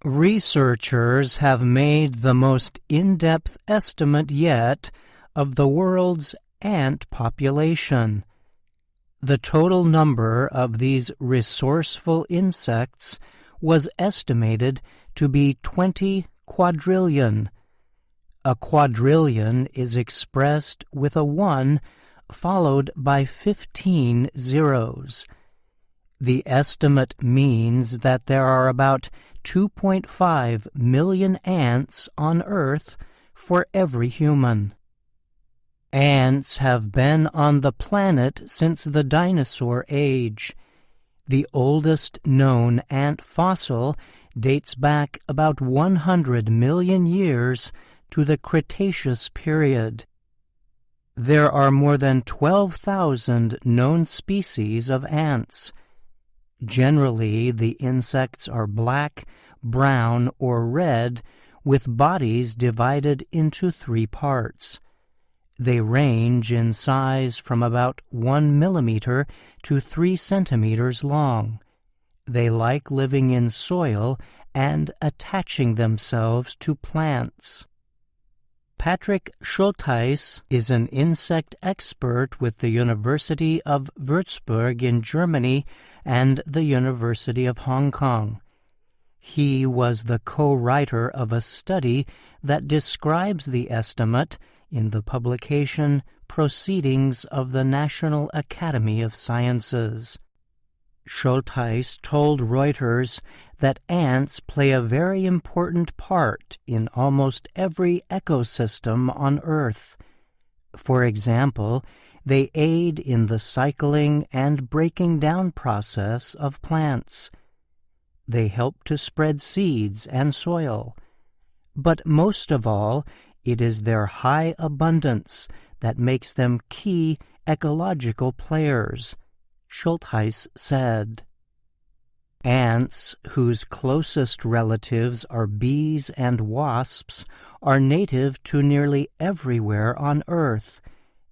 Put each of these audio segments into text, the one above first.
Researchers have made the most in-depth estimate yet of the world's ant population. The total number of these resourceful insects was estimated to be 20 quadrillion. A quadrillion is expressed with a 1 followed by 15 zeros. The estimate means that there are about 2.5 million ants on Earth for every human. Ants have been on the planet since the dinosaur age. The oldest known ant fossil dates back about 100 million years to the Cretaceous period. There are more than 12,000 known species of ants. Generally, the insects are black, brown, or red, with bodies divided into 3 parts. They range in size from about 1 millimeter to 3 centimeters long. They like living in soil and attaching themselves to plants. Patrick Schultheis is an insect expert with the University of Würzburg in Germany and the University of Hong Kong. He was the co-writer of a study that describes the estimate in the publication Proceedings of the National Academy of Sciences. Schultheis told Reuters that ants play a very important part in almost every ecosystem on Earth. For example, they aid in the cycling and breaking down process of plants. They help to spread seeds and soil. But most of all, it is their high abundance that makes them key ecological players, Schultheis said. Ants, whose closest relatives are bees and wasps, are native to nearly everywhere on Earth,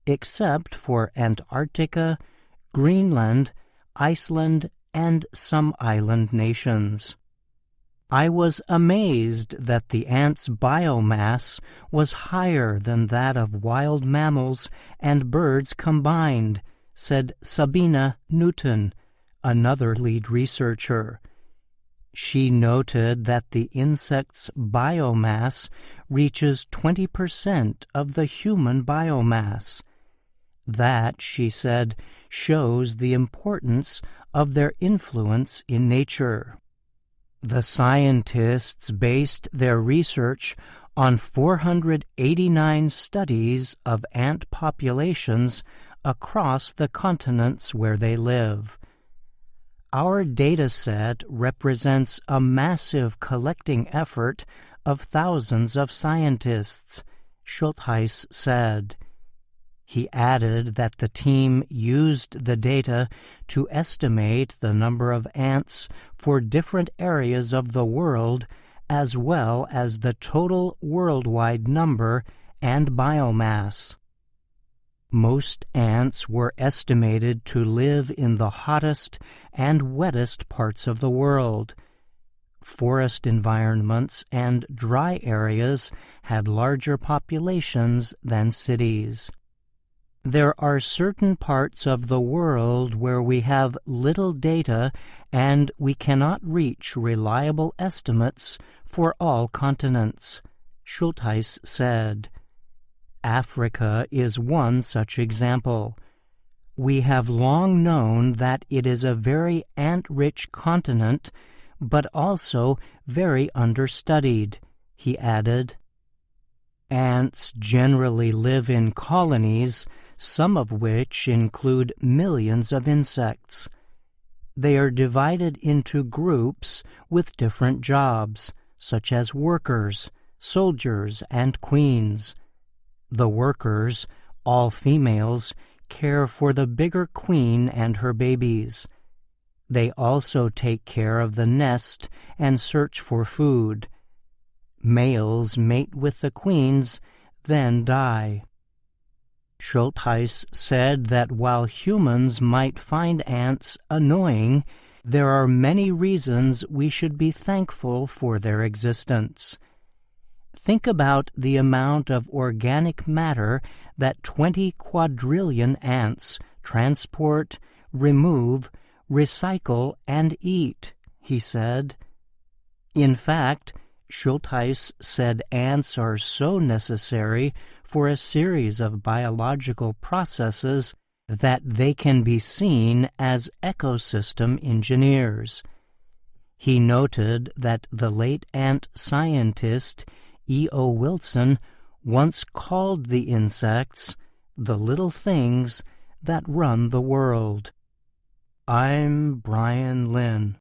except for Antarctica, Greenland, Iceland, and some island nations. I was amazed that the ants' biomass was higher than that of wild mammals and birds combined, said Sabina Newton, another lead researcher. She noted that the insect's biomass reaches 20% of the human biomass. That, she said, shows the importance of their influence in nature. The scientists based their research on 489 studies of ant populations across the continents where they live. Our data set represents a massive collecting effort of thousands of scientists, Schultheis said. He added that the team used the data to estimate the number of ants for different areas of the world, as well as the total worldwide number and biomass. Most ants were estimated to live in the hottest and wettest parts of the world. Forest environments and dry areas had larger populations than cities. There are certain parts of the world where we have little data and we cannot reach reliable estimates for all continents, Schultheis said. Africa is one such example. We have long known that it is a very ant-rich continent, but also very understudied, he added. Ants generally live in colonies, some of which include millions of insects. They are divided into groups with different jobs, such as workers, soldiers, and queens. The workers, all females, care for the bigger queen and her babies. They also take care of the nest and search for food. Males mate with the queens, then die. Schultheis said that while humans might find ants annoying, There are many reasons we should be thankful for their existence. Think about the amount of organic matter that 20 quadrillion ants transport, remove, recycle, and eat, he said. In fact, Schultheis said ants are so necessary for a series of biological processes that they can be seen as ecosystem engineers. He noted that the late ant scientist E.O. Wilson once called the insects the little things that run the world. I'm Brian Lynn.